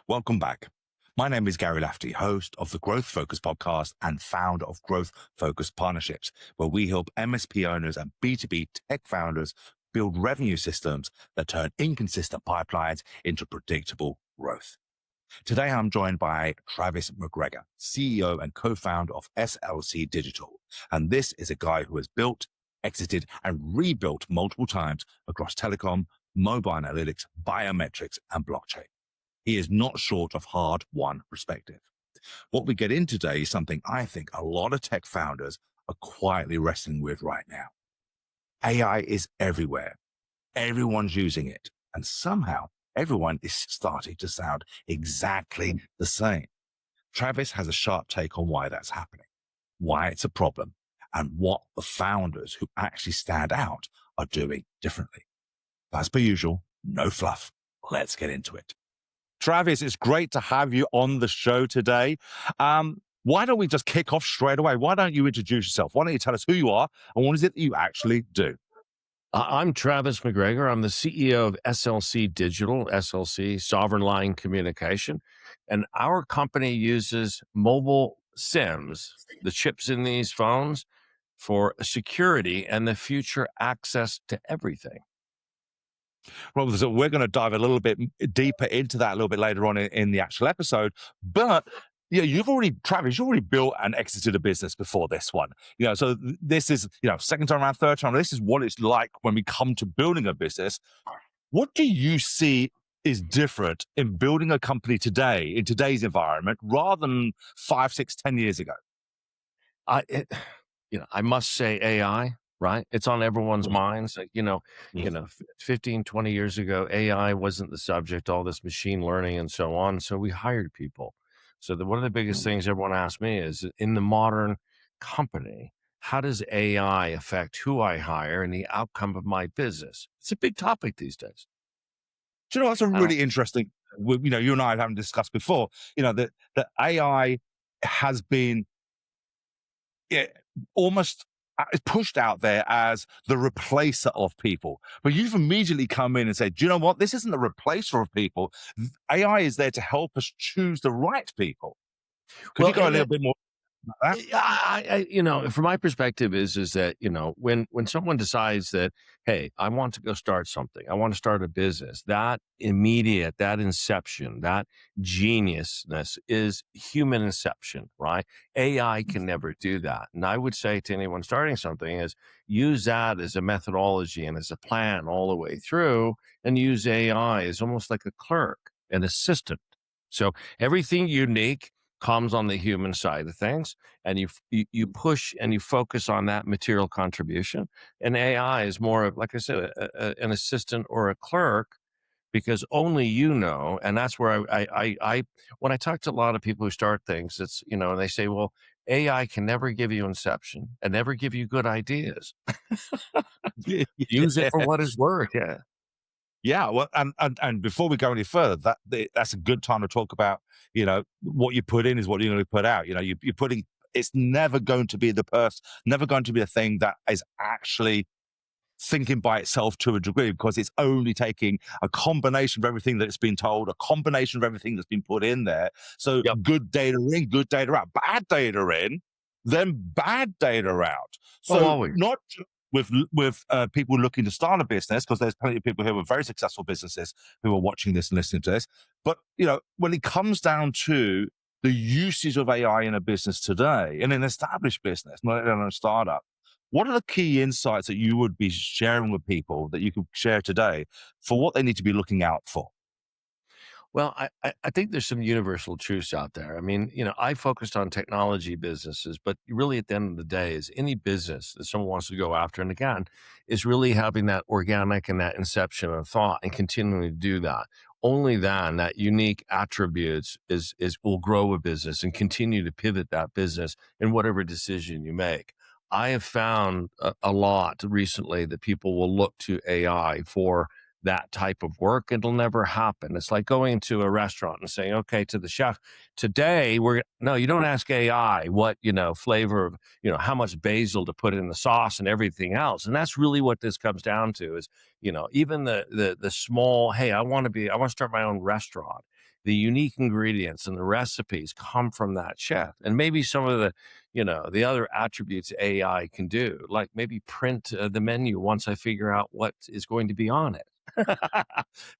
Welcome back. My name is Gary Lafty, host of the Growth Focus podcast and founder of Growth Focus Partnerships, where we help MSP owners and B2B tech founders build revenue systems that turn inconsistent pipelines into predictable growth. Today, I'm joined by Travis McGregor, CEO and co-founder of SLC Digital. And this is a guy who has built, exited, and rebuilt multiple times across telecom, mobile analytics, biometrics, and blockchain. He is not short of hard-won perspective. What we get in today is something I think a lot of tech founders are quietly wrestling with right now. AI is everywhere. Everyone's using it. And somehow everyone is starting to sound exactly the same. Travis has a sharp take on why that's happening, why it's a problem, and what the founders who actually stand out are doing differently. As per usual, no fluff. Let's get into it. Travis, it's great to have you on the show today. Why don't we just kick off straight away? Why don't you introduce yourself? Why don't you tell us who you are and what is it that you actually do? I'm Travis McGregor. I'm the CEO of SLC Digital, SLC, Sovereign Line Communication. And our company uses mobile SIMs, the chips in these phones, for security and the future access to everything. Well, so we're going to dive a little bit deeper into that a little bit later on in the actual episode. But Travis, you already built and exited a business before this one. So this is, second time around, third time. This is what it's like when we come to building a business. What do you see is different in building a company today, in today's environment, rather than 5, 6, 10 years ago? I must say AI. Right? It's on everyone's minds. 15, 20 years ago, AI wasn't the subject, all this machine learning and so on. So we hired people. So one of the biggest things everyone asks me is, in the modern company, how does AI affect who I hire and the outcome of my business? It's a big topic these days. Do you know, that's a really interesting, you and I haven't discussed before, that AI has been almost pushed out there as the replacer of people. But you've immediately come in and said, do you know what? This isn't the replacer of people. AI is there to help us choose the right people. Could you go a little bit more about that? From my perspective is that, when someone decides that, hey, I want to go start something, I want to start a business, that inception, that geniusness is human inception, right? AI can never do that. And I would say to anyone starting something is use that as a methodology and as a plan all the way through, and use AI as almost like a clerk, an assistant. So everything unique comes on the human side of things, and you push and you focus on that material contribution. And AI is more of, like I said, an assistant or a clerk, because only and that's where I when I talk to a lot of people who start things, it's, and they say, well, AI can never give you inception and never give you good ideas. Use it for what it's worth. Yeah. Yeah, well, and before we go any further, that's a good time to talk about, what you put in is what you're going to put out. You're putting, it's never going to be never going to be a thing that is actually thinking by itself to a degree, because it's only taking a combination of everything that's been told, a combination of everything that's been put in there. So Good data in, good data out, bad data in, then bad data out. So not with people looking to start a business, because there's plenty of people who are very successful businesses who are watching this and listening to this. But, when it comes down to the usage of AI in a business today, in an established business, not in a startup, what are the key insights that you would be sharing with people that you could share today for what they need to be looking out for? Well, I think there's some universal truths out there. I mean, I focused on technology businesses, but really at the end of the day is any business that someone wants to go after, and again, is really having that organic and that inception of thought and continuing to do that. Only then that unique attributes will grow a business and continue to pivot that business in whatever decision you make. I have found a lot recently that people will look to AI for that type of work. It'll never happen. It's like going to a restaurant and saying, okay, to the chef, today no, you don't ask AI what, flavor of, how much basil to put in the sauce and everything else. And that's really what this comes down to is, even the small, hey, I want to start my own restaurant. the unique ingredients and the recipes come from that chef. And maybe some of the, the other attributes AI can do, like maybe print the menu once I figure out what is going to be on it.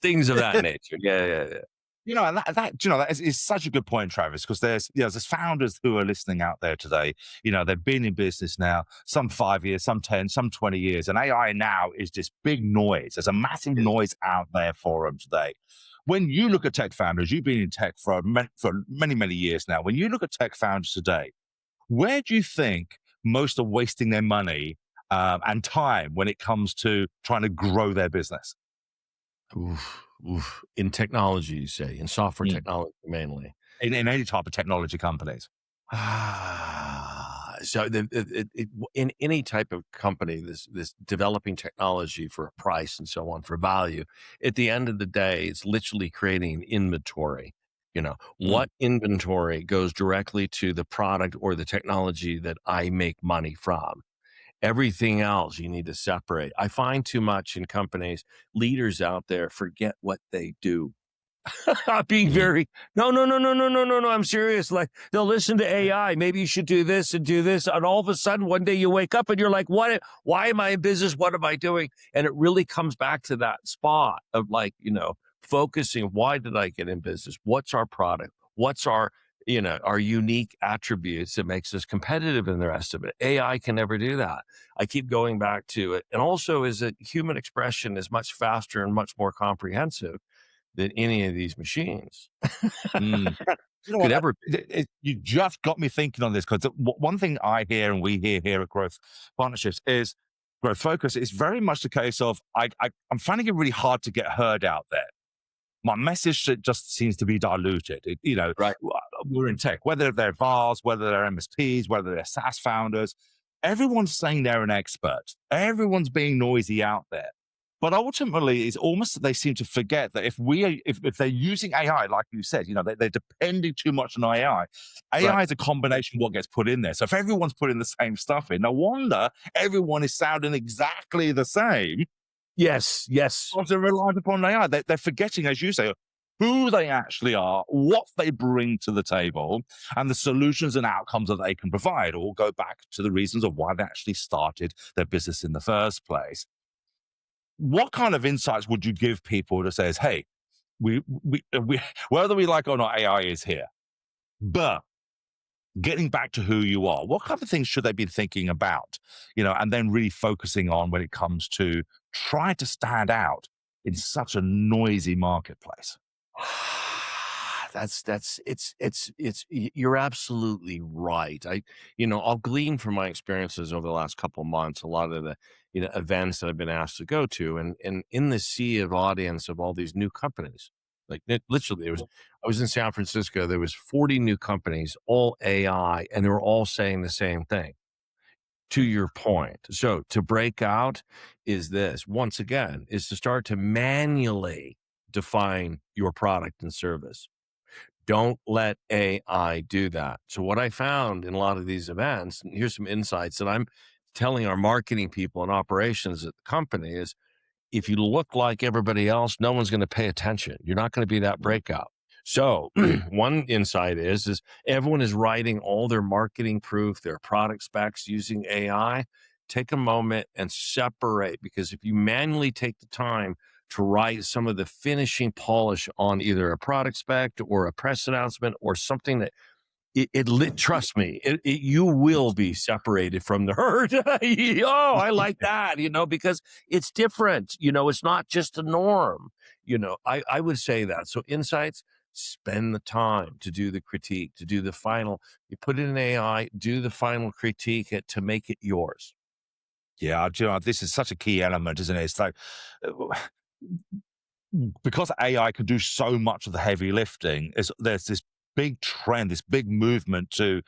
Things of that nature. Yeah, yeah, yeah. And that is such a good point, Travis, because there's founders who are listening out there today. They've been in business now, some 5 years, some 10, some 20 years. And AI now is this big noise. There's a massive noise out there for them today. When you look at tech founders, you've been in tech for many, many years now. When you look at tech founders today, where do you think most are wasting their money and time when it comes to trying to grow their business? Oof, oof. In technology, you say, in software technology mainly. In any type of technology companies? So in any type of company, this developing technology for a price and so on for value, at the end of the day, it's literally creating an inventory. What inventory goes directly to the product or the technology that I make money from? Everything else you need to separate. I find too much in companies, leaders out there forget what they do. Being very, no, no, no, no, no, no, no, no. I'm serious. Like they'll listen to AI. Maybe you should do this and do this. And all of a sudden, one day you wake up and you're like, what? Why am I in business? What am I doing? And it really comes back to that spot of focusing. Why did I get in business? What's our product? What's our unique attributes that makes us competitive in the rest of it. AI can never do that. I keep going back to it. And also is that human expression is much faster and much more comprehensive than any of these machines could ever be. You just got me thinking on this, because one thing I hear and we hear here at Growth Partnerships is Growth Focus is very much the case of I'm finding it really hard to get heard out there. My message just seems to be diluted. Right. We're in tech, whether they're VARs, whether they're MSPs, whether they're SaaS founders, everyone's saying they're an expert. Everyone's being noisy out there. But ultimately, it's almost that they seem to forget that if they're using AI, like you said, they're depending too much on AI. AI is a combination of what gets put in there. So if everyone's putting the same stuff in, no wonder everyone is sounding exactly the same. Yes. Because they're reliant upon AI. They're forgetting, as you say, who they actually are, what they bring to the table, and the solutions and outcomes that they can provide, all go back to the reasons of why they actually started their business in the first place. What kind of insights would you give people that says, hey, we whether we like it or not, AI is here, but getting back to who you are, what kind of things should they be thinking about, and then really focusing on when it comes to trying to stand out in such a noisy marketplace? You're absolutely right. I'll glean from my experiences over the last couple of months, a lot of the, events that I've been asked to go to, and in the sea of audience of all these new companies, like literally I was in San Francisco, there was 40 new companies, all AI, and they were all saying the same thing. To your point. So to break out is this, once again, is to start to manually define your product and service. Don't let AI do that. So what I found in a lot of these events, and here's some insights that I'm telling our marketing people and operations at the company, is if you look like everybody else, no one's going to pay attention. You're not going to be that breakout. So one insight is everyone is writing all their marketing proof, their product specs using AI. Take a moment and separate, because if you manually take the time to write some of the finishing polish on either a product spec or a press announcement or something that trust me, you will be separated from the herd. Oh, I like that, because it's different. It's not just a norm. I would say that. So insights, spend the time to do the critique, to do the final. You put it in AI, do the final critique it to make it yours. Yeah, this is such a key element, isn't it? It's like, because AI can do so much of the heavy lifting, there's this big trend, this big movement to,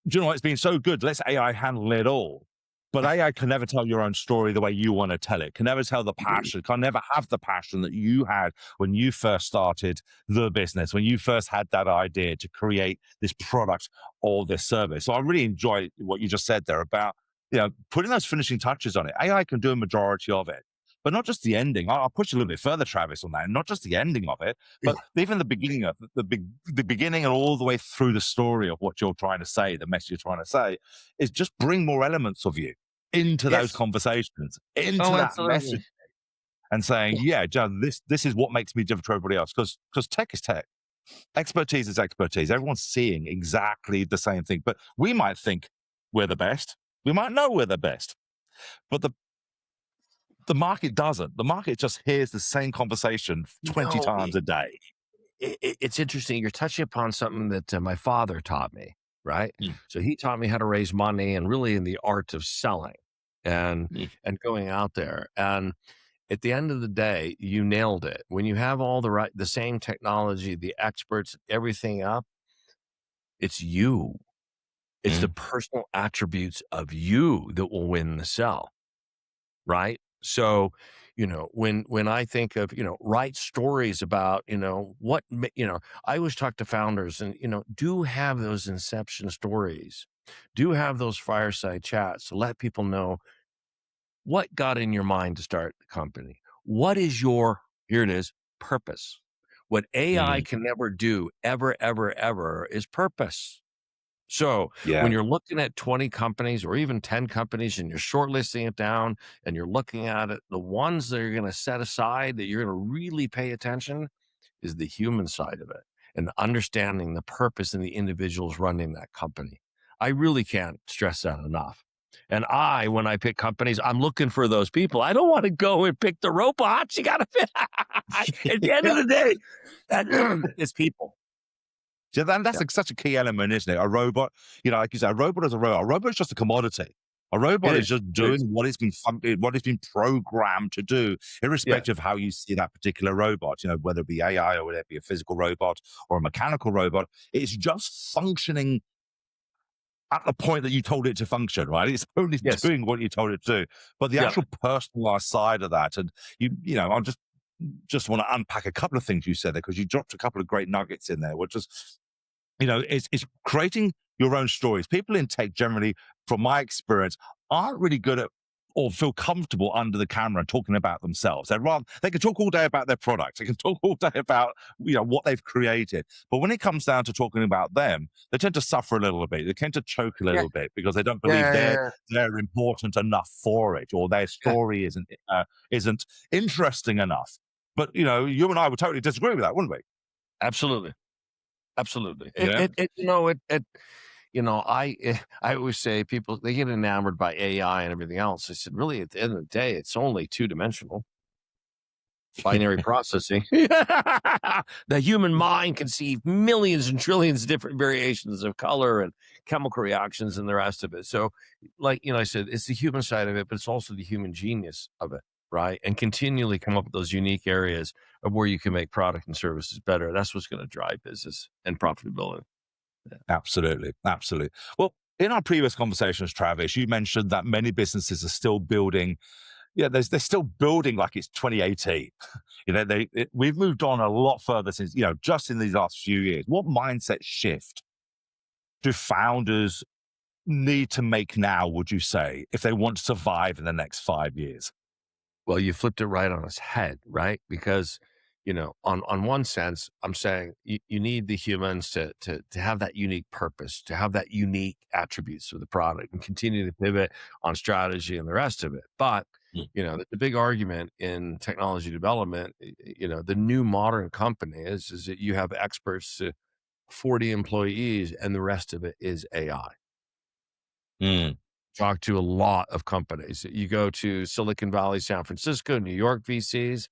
it's been so good, let's AI handle it all. But AI can never tell your own story the way you want to tell it, can never tell the passion, can never have the passion that you had when you first started the business, when you first had that idea to create this product or this service. So I really enjoy what you just said there about, putting those finishing touches on it. AI can do a majority of it, but not just the ending. I'll push a little bit further, Travis, on that. Not just the ending of it, Yeah. but even the beginning of the beginning and all the way through the story of what you're trying to say, the message you're trying to say, is just bring more elements of you into those Yes. conversations, into Oh, that message, absolutely. and saying, yeah, John, this is what makes me different to everybody else. Because tech is tech. Expertise is expertise. Everyone's seeing exactly the same thing, but we might think we're the best. We might know we're the best, but the market doesn't. The market just hears the same conversation 20 No, times a day. it's interesting. You're touching upon something that my father taught me, right? Mm, So he taught me how to raise money and really in the art of selling and mm, and going out there. And at the end of the day, you nailed it. When you have all the same technology, the experts, everything up, it's you. It's the mm. personal attributes of you that will win the sell, right? So, when I think of, write stories about, I always talk to founders and, do have those inception stories, do have those fireside chats to let people know what got in your mind to start the company. What is your, here it is, purpose? What AI Mm, can never do ever, ever, ever is purpose. So yeah. when you're looking at 20 companies or even 10 companies and you're shortlisting it down and you're looking at it, the ones that are going to set aside that you're going to really pay attention is the human side of it and understanding the purpose and the individuals running that company. I really can't stress that enough. And when I pick companies, I'm looking for those people. I don't want to go and pick the robots. You got to fit. At the end of Yeah. the day, it's people. Yeah, that's Yeah. like such a key element, isn't it? A robot, like you said, a robot is a robot. A robot is just a commodity. A It robot is is. just It doing is. what it's been funded, what it's been programmed to do, Yeah. irrespective of how you see that particular robot, whether it be AI or whether it be a physical robot or a mechanical robot. It's just functioning at the point that you told it to function, right? It's only Yes. doing what you told it to do. But the Yeah. actual personalized side of that, and I just want to unpack a couple of things you said there because you dropped a couple of great nuggets in there, which is it's creating your own stories. People in tech generally, from my experience, aren't really good at or feel comfortable under the camera and talking about themselves. They can talk all day about their products. They can talk all day about what they've created. But when it comes down to talking about them, they tend to suffer a little bit. They tend to choke a Yeah. little bit because they don't believe Yeah. they're Yeah. they're important enough for it, or their Yeah. story isn't interesting enough. But you and I would totally disagree with that, wouldn't we? Absolutely. Absolutely. Yeah. I always say people, they get enamored by AI and everything else. I said, really, at the end of the day, it's only two-dimensional binary processing. The human mind can see millions and trillions of different variations of color and chemical reactions and the rest of it. So, I said, it's the human side of it, but it's also the human genius of it, right? And continually come up with those unique areas of where you can make product and services better. That's what's going to drive business and profitability. Yeah. Absolutely. Absolutely. Well, in our previous conversations, Travis, you mentioned that many businesses are still building. Yeah, they're still building like it's 2018. We've moved on a lot further since, just in these last few years. What mindset shift do founders need to make now, would you say, if they want to survive in the next 5 years? Well, you flipped it right on its head, right? Because, on one sense, I'm saying you need the humans to have that unique purpose, to have that unique attributes of the product and continue to pivot on strategy and the rest of it. But, Mm, the big argument in technology development, the new modern company is that you have experts to 40 employees and the rest of it is AI. mm, Talk to a lot of companies. You go to Silicon Valley, San Francisco, New York VCs,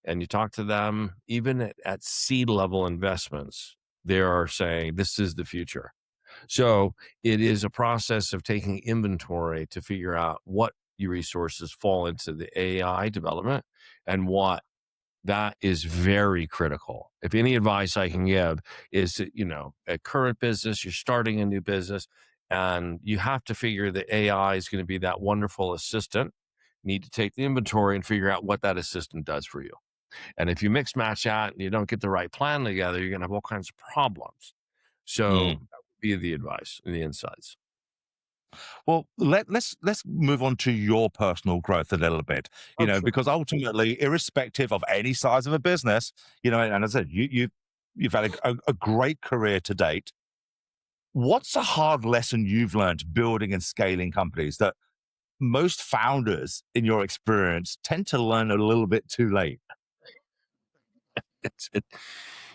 and you talk to them, even at seed level investments, they are saying this is the future. So it is a process of taking inventory to figure out what your resources fall into the AI development and what that is very critical. If any advice I can give is that, a current business, you're starting a new business, and you have to figure that AI is going to be that wonderful assistant. You need to take the inventory and figure out what that assistant does for you. And if you mix match that and you don't get the right plan together, you're going to have all kinds of problems. So mm. that would be the advice and the insights. Well, let's move on to your personal growth a little bit, Oh, sure. because ultimately, irrespective of any size of a business, and as I said, you've had a great career to date. What's a hard lesson you've learned building and scaling companies that most founders, in your experience, tend to learn a little bit too late? It's it,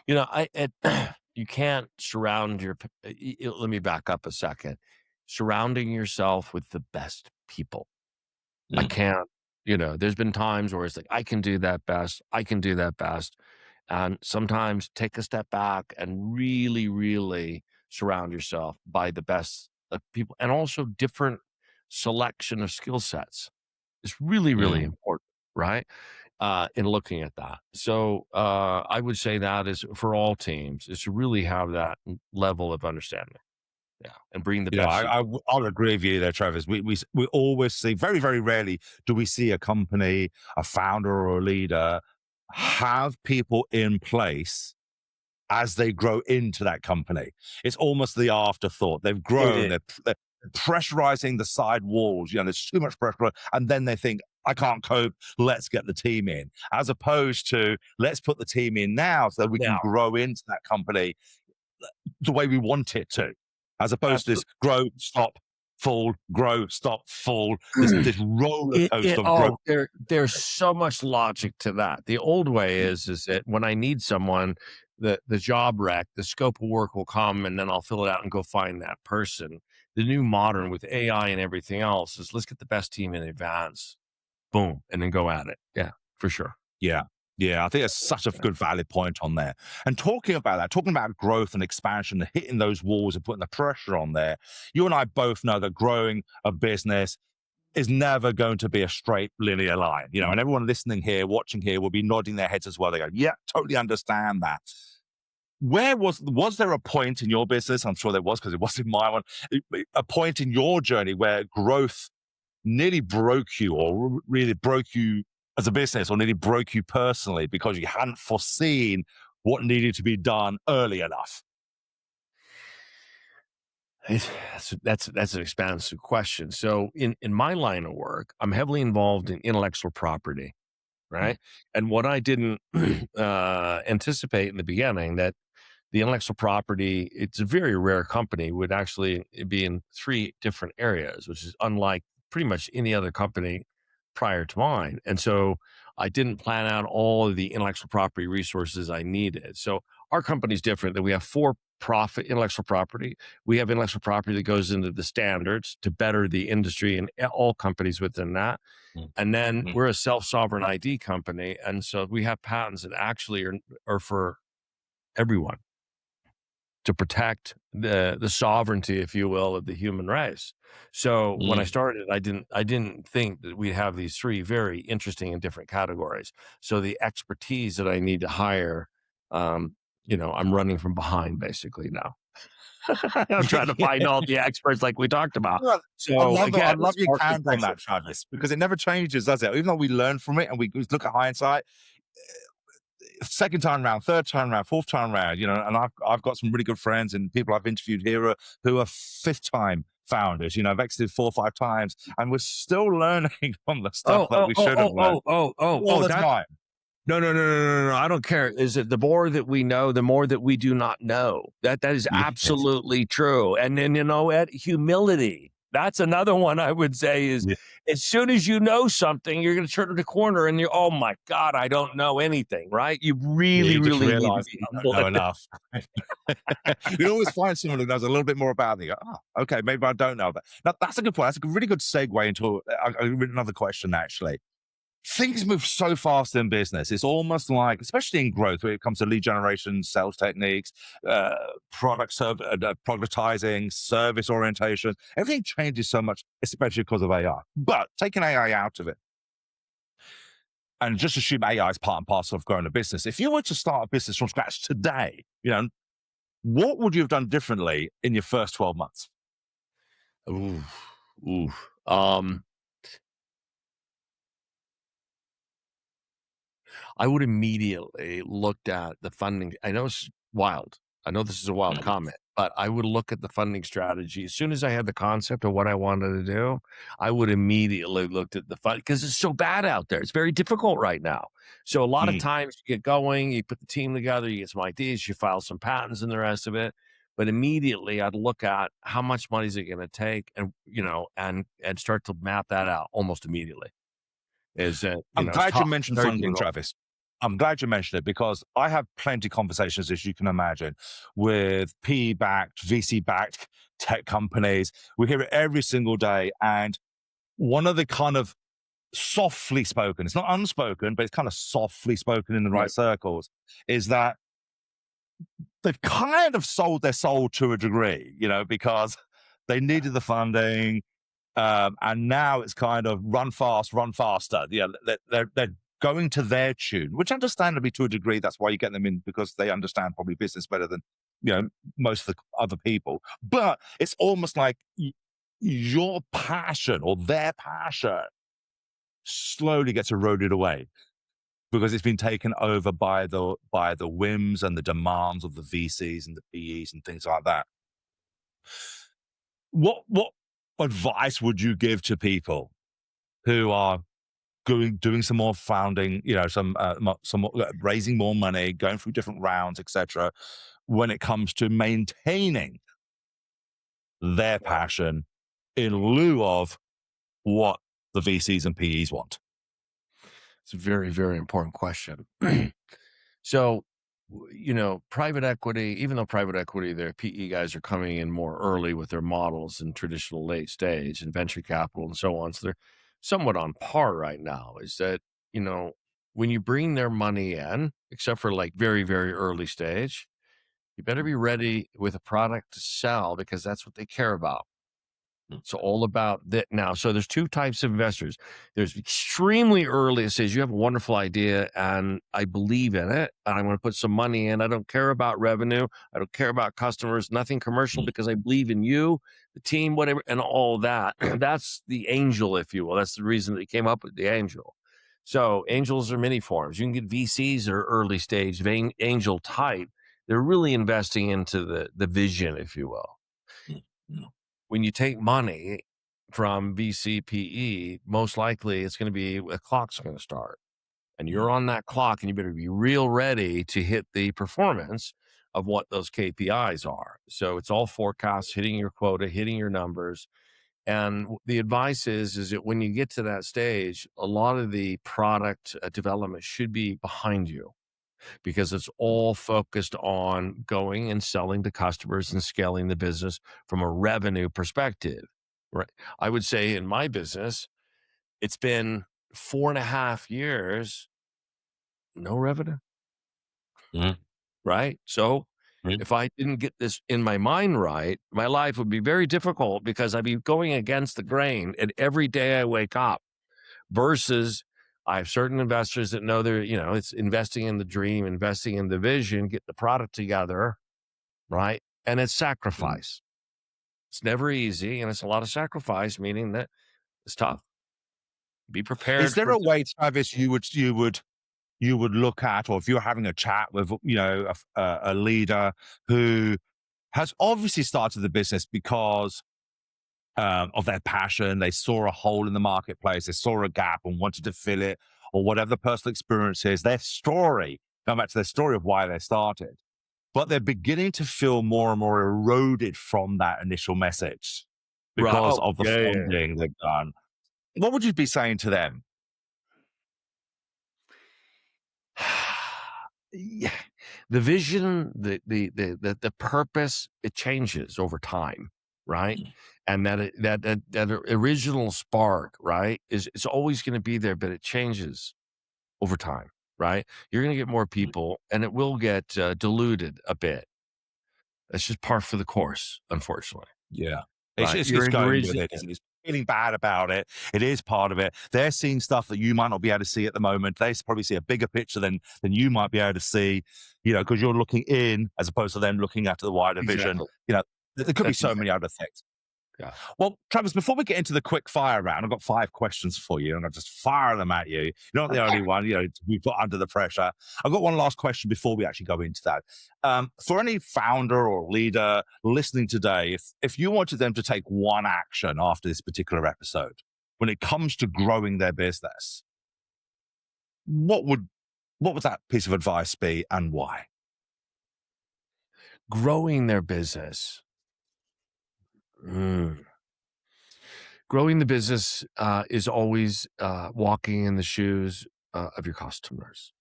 you can't surround let me back up a second. Surrounding yourself with the best people. I Mm. can't, there's been times where it's like, I can do that best. I can do that best. And sometimes take a step back and really, really surround yourself by the best people and also different selection of skill sets. It's really, really Mm. important, right? In looking at that. So I would say that is for all teams is to really have that level of understanding. Yeah. And bring the Yeah, best. I'll agree with you there, Travis. We always see, very, very rarely do we see a company, a founder or a leader have people in place as they grow into that company. It's almost the afterthought. They've It grown, is. they're pressurizing the side walls. There's too much pressure. And then they think, I can't cope. Let's get the team in. As opposed to, let's put the team in now so that we can Now, grow into that company the way we want it to, as opposed to this absolutely. grow, stop, fall, grow, stop, fall, this roller coaster of growth. There's so much logic to that. The old way is that when I need someone, the job rec, the scope of work will come and then I'll fill it out and go find that person. The new modern with AI and everything else is let's get the best team in advance. Boom. And then go at it. Yeah, for sure. Yeah. Yeah, I think that's such a good valid point on there. And talking about that, talking about growth and expansion, and hitting those walls and putting the pressure on there, you and I both know that growing a business is never going to be a straight linear line, and everyone listening here, watching here will be nodding their heads as well. They go, yeah, totally understand that. Where was there a point in your business? I'm sure there was because it was in my one, a point in your journey where growth nearly broke you or really broke you as a business or nearly broke you personally because you hadn't foreseen what needed to be done early enough? That's an expansive question. So in my line of work, I'm heavily involved in intellectual property, Mm. right? And what I didn't anticipate in the beginning that the intellectual property, it's a very rare company, would actually be in three different areas, which is unlike pretty much any other company prior to mine. And so I didn't plan out all of the intellectual property resources I needed. So our company's different that we have for profit intellectual property. We have intellectual property that goes into the standards to better the industry and all companies within that. Mm. And then Mm. we're a self-sovereign ID company. And so we have patents that actually are for everyone to protect the sovereignty, if you will, of the human race. So when I Mm. started, I didn't think that we'd have these three very interesting and different categories. So the expertise that I need to hire, I'm running from behind basically now. I'm trying to find all the experts like we talked about. Well, So I again, love your smart candor on protection. that, Travis, because it never changes, does it? Even though we learn from it and we look at hindsight, second time round, third time round, fourth time round, and I've got some really good friends and people I've interviewed here who are fifth time founders. I've exited 4 or 5 times, and we're still learning on the stuff Oh, that oh, we oh, should have oh, learned oh, oh, oh, all oh, the that time. no, no, no, no, no, no, no. I don't care. Is it the more that we know, the more that we do not know? That is Yes. absolutely true. And then what? Humility. That's another one I would say is Yeah. as soon as you know something, you're going to turn the corner and you're, oh my God, I don't know anything, right? You Yeah, really, you just really need to realize be you don't humble. know enough. You always find someone who knows a little bit more about it. You go, oh, okay, maybe I don't know that. Now, that's a good point. That's a really good segue into another question, actually. Things move so fast in business. It's almost like, especially in growth, when it comes to lead generation, sales techniques, productizing, service orientation, everything changes so much, especially because of AI. But taking AI out of it and just assume AI is part and parcel of growing a business. If you were to start a business from scratch today, what would you have done differently in your first 12 months? Ooh, ooh. Um, I would immediately looked at the funding. I know it's wild. I know this is a wild comment, but I would look at the funding strategy. As soon as I had the concept of what I wanted to do, I would immediately looked at the fund because it's so bad out there. It's very difficult right now. So a lot of Mm. times you get going, you put the team together, you get some ideas, you file some patents and the rest of it. But immediately I'd look at how much money is it going to take and, and start to map that out almost immediately. Is that, I'm it's glad you tough, mentioned very funding, difficult. Travis. I'm glad you mentioned it because I have plenty of conversations, as you can imagine, with PE-backed, VC-backed tech companies. We hear it every single day. And one of the kind of softly spoken, it's not unspoken, but it's kind of softly spoken in the right Right. circles, is that they've kind of sold their soul to a degree, because they needed the funding. And now it's kind of run fast, run faster. Yeah, they're going to their tune, which understandably to a degree, that's why you get them in because they understand probably business better than most of the other people. But it's almost like your passion or their passion slowly gets eroded away because it's been taken over by the whims and the demands of the VCs and the PEs and things like that. What advice would you give to people who are doing some more founding, some raising more money, going through different rounds, etc., when it comes to maintaining their passion in lieu of what the VCs and PEs want? It's a very, very important question. So, private equity, even though private equity, their PE guys are coming in more early with their models than traditional late stage and venture capital and so on. So they're somewhat on par right now. Is that, when you bring their money in, except for like very, very early stage, you better be ready with a product to sell because that's what they care about. It's all about that now. So there's two types of investors. There's extremely early that says you have a wonderful idea and I believe in it and I'm going to put some money in. I don't care about revenue. I don't care about customers, nothing commercial because I believe in you, the team, whatever, and all that. That's the angel, if you will. That's the reason they came up with the angel. So angels are many forms. You can get VCs that are early stage, angel type. They're really investing into the vision, if you will. When you take money from VCPE, most likely it's going to be a clock's going to start and you're on that clock and you better be real ready to hit the performance of what those KPIs are. So it's all forecasts, hitting your quota, hitting your numbers. And the advice is that when you get to that stage, a lot of the product development should be behind you because it's all focused on going and selling to customers and scaling the business from a revenue perspective. Right. I would say in my business, it's been 4.5 years, no revenue. Mhm. Right. So Mhm. if I didn't get this in my mind right, my life would be very difficult because I'd be going against the grain and every day I wake up versus I have certain investors that know they're, it's investing in the dream, investing in the vision, get the product together, right? And it's sacrifice. It's never easy and it's a lot of sacrifice, meaning that it's tough. Be Is prepared there for a way, Travis, you would look at, or if you're having a chat with a leader who has obviously started the business because of their passion, they saw a hole in the marketplace, they saw a gap and wanted to fill it, or whatever the personal experience is, their story, going back to their story of why they started, but they're beginning to feel more and more eroded from that initial message right. because Oh, of the yeah, yeah, yeah. funding they've done. What would you be saying to them? Yeah. The vision, the purpose, it changes over time, right? And that original spark, right, is it's always going to be there, but it changes over time, right? You're going to get more people, and it will get diluted a bit. That's just par for the course, unfortunately, Yeah. It's right? just You're it's in going with origin, it. It's feeling bad about it. It is part of it. They're seeing stuff that you might not be able to see at the moment. They probably see a bigger picture than you might be able to see, because you're looking in as opposed to them looking at the wider vision. exactly. There could be That's so exactly. many other things. Yeah. Well, Travis, before we get into the quick fire round, I've got 5 questions for you, and I'll just fire them at you. You're not the only one, to be put under the pressure. I've got one last question before we actually go into that. For any founder or leader listening today, if you wanted them to take one action after this particular episode, when it comes to growing their business, what would that piece of advice be, and why? Growing their business. Growing the business is always walking in the shoes of your customers.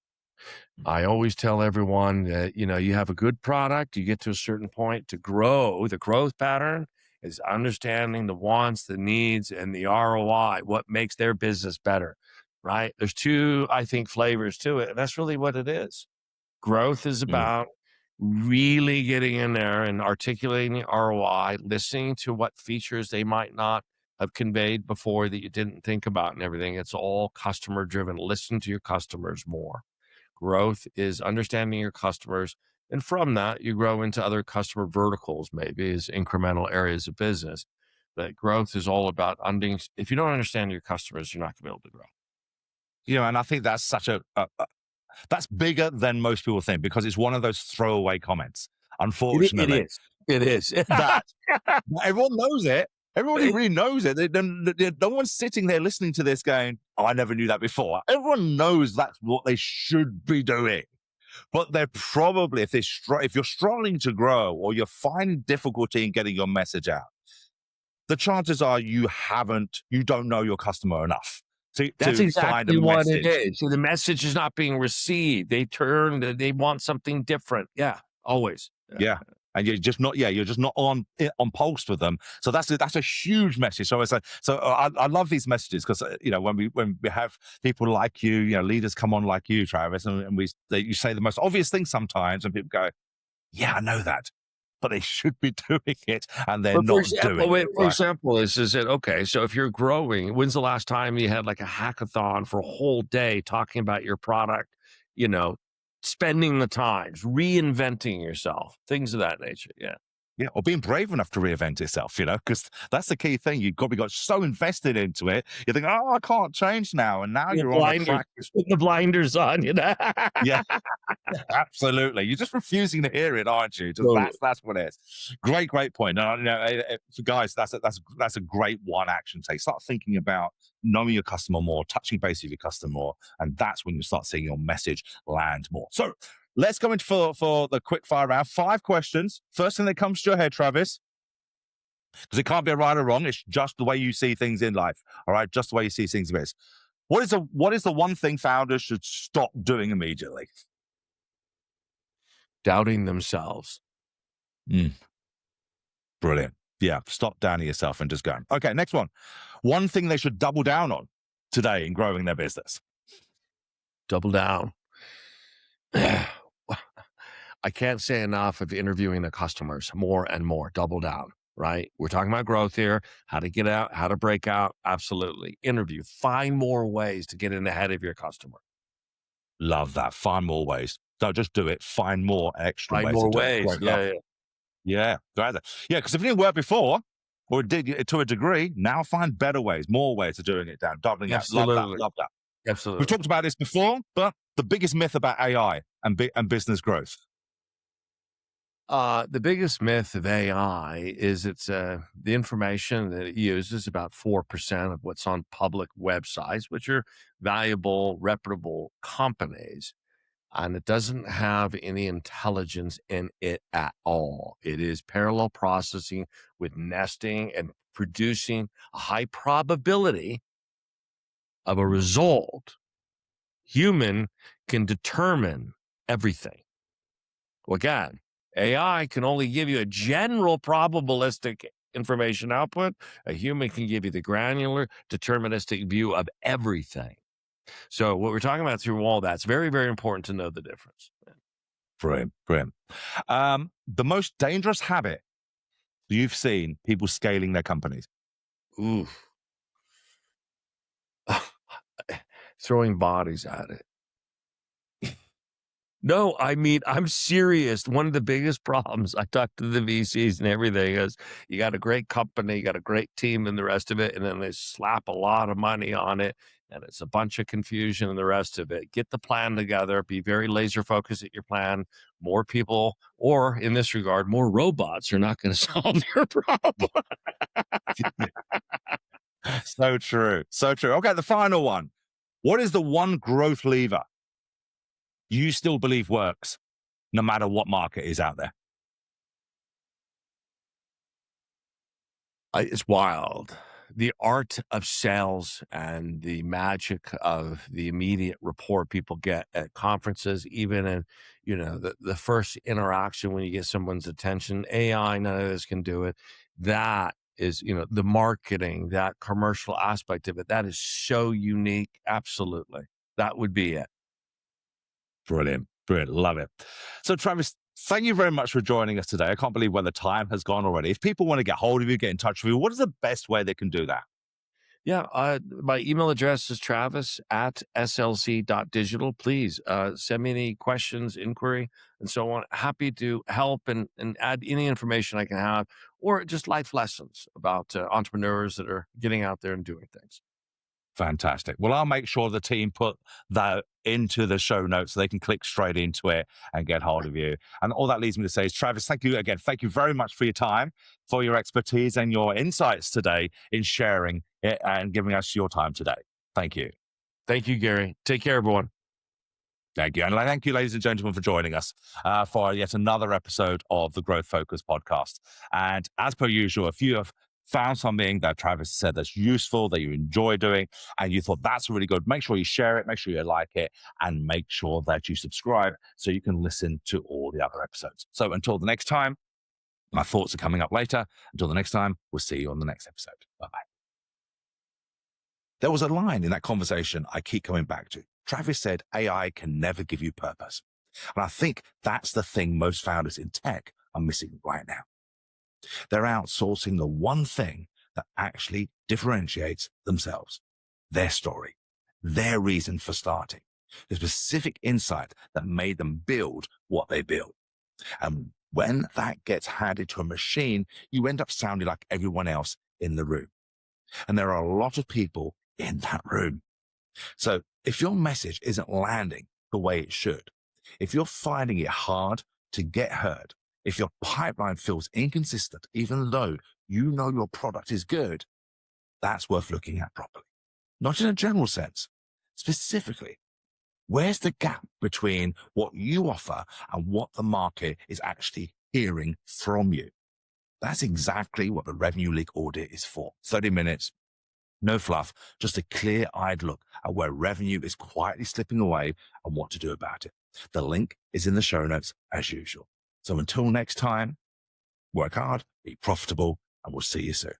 I always tell everyone that, you have a good product, you get to a certain point to grow. The growth pattern is understanding the wants, the needs, and the ROI, what makes their business better, right? There's 2, I think, flavors to it, and that's really what it is. Growth is about really getting in there and articulating the ROI, listening to what features they might not have conveyed before that you didn't think about and everything. It's all customer driven. Listen to your customers more. Growth is understanding your customers. And from that, you grow into other customer verticals, maybe as incremental areas of business. But growth is all about, if you don't understand your customers, you're not going to be able to grow. And I think that's such that's bigger than most people think, because it's one of those throwaway comments, unfortunately. It is. that everyone knows it. Everybody really knows it. No one's sitting there listening to this going, "Oh, I never knew that before." Everyone knows that's what they should be doing. But they're probably, if you're struggling to grow or you're finding difficulty in getting your message out, the chances are you don't know your customer enough That's to exactly find a what message. it is. So the message is not being received. They want something different. Yeah, always. Yeah. And you're just not on pulse with them. So that's a huge message. So I love these messages, because when we have people like you, leaders come on like you, Travis, and you say the most obvious things sometimes, and people go, "Yeah, I know that," but they should be doing it, and they're not doing it. For example, is it okay? So if you're growing, when's the last time you had like a hackathon for a whole day talking about your product? Spending the times, reinventing yourself, things of that nature. Yeah. Yeah, or being brave enough to reinvent yourself, because that's the key thing. You've got so invested into it. You think, "Oh, I can't change now," and now you're on a track. Put the blinders on, Yeah, absolutely. You're just refusing to hear it, aren't you? That's what it is. Great point. For guys, that's a great one action take. Start thinking about knowing your customer more, touching base with your customer more, and that's when you start seeing your message land more. So let's go into for the quick fire round. 5 questions. First thing that comes to your head, Travis, because it can't be a right or wrong. It's just the way you see things in life. All right, just the way you see things in business. What is the one thing founders should stop doing immediately? Doubting themselves. Brilliant. Yeah, stop doubting yourself and just go. Okay, next one. One thing they should double down on today in growing their business. Double down. I can't say enough of interviewing the customers more and more. Double down, right? We're talking about growth here, how to get out, how to break out. Absolutely. Interview. Find more ways to get in ahead of your customer. Love that. Find more ways. Don't just do it. Find more extra ways. Find more ways. Yeah. Because if it didn't work before, or it did to a degree, now find better ways, more ways of doing it, doubling out. Love that. Absolutely. We've talked about this before, but the biggest myth about AI and business growth. The biggest myth of AI is it's the information that it uses, about 4% of what's on public websites, which are valuable, reputable companies. And it doesn't have any intelligence in it at all. It is parallel processing with nesting and producing a high probability of a result. Human can determine everything. Well, again, AI can only give you a general probabilistic information output. A human can give you the granular deterministic view of everything. So what we're talking about through all that's very, very important to know the difference. Brilliant. The most dangerous habit you've seen people scaling their companies? Ooh. Throwing bodies at it. No, I mean, I'm serious. One of the biggest problems, I talk to the VCs and everything, is you got a great company, you got a great team and the rest of it, and then they slap a lot of money on it, and it's a bunch of confusion and the rest of it. Get the plan together, be very laser focused at your plan. More people, or in this regard, more robots are not going to solve your problem. So true. So true. Okay, the final one. What is the one growth lever you still believe works no matter what market is out there? It's wild. The art of sales and the magic of the immediate rapport people get at conferences, even in, the first interaction when you get someone's attention. AI, none of this can do it. That is, the marketing, that commercial aspect of it, that is so unique. Absolutely. That would be it. Brilliant. Brilliant. Love it. So, Travis, thank you very much for joining us today. I can't believe where the time has gone already. If people want to get hold of you, get in touch with you, what is the best way they can do that? Yeah, my email address is travis at slc.digital. Please send me any questions, inquiry, and so on. Happy to help and add any information I can have, or just life lessons about entrepreneurs that are getting out there and doing things. Fantastic. Well, I'll make sure the team put that into the show notes so they can click straight into it and get hold of you. And all that leads me to say is, Travis, thank you again. Thank you very much for your time, for your expertise and your insights today in sharing it and giving us your time today. Thank you. Thank you, Gary. Take care, everyone. Thank you. And thank you, ladies and gentlemen, for joining us for yet another episode of the Growth Focus podcast. And as per usual, if you have found something that Travis said that's useful, that you enjoy doing, and you thought that's really good, make sure you share it, make sure you like it, and make sure that you subscribe so you can listen to all the other episodes. So until the next time, my thoughts are coming up later. Until the next time, we'll see you on the next episode. Bye-bye. There was a line in that conversation I keep coming back to. Travis said, AI can never give you purpose. And I think that's the thing most founders in tech are missing right now. They're outsourcing the one thing that actually differentiates themselves, their story, their reason for starting, the specific insight that made them build what they build. And when that gets handed to a machine, you end up sounding like everyone else in the room. And there are a lot of people in that room. So if your message isn't landing the way it should, if you're finding it hard to get heard, if your pipeline feels inconsistent, even though you know your product is good, that's worth looking at properly. Not in a general sense. Specifically, where's the gap between what you offer and what the market is actually hearing from you? That's exactly what the revenue leak audit is for. 30 minutes, no fluff, just a clear-eyed look at where revenue is quietly slipping away and what to do about it. The link is in the show notes as usual. So until next time, work hard, be profitable, and we'll see you soon.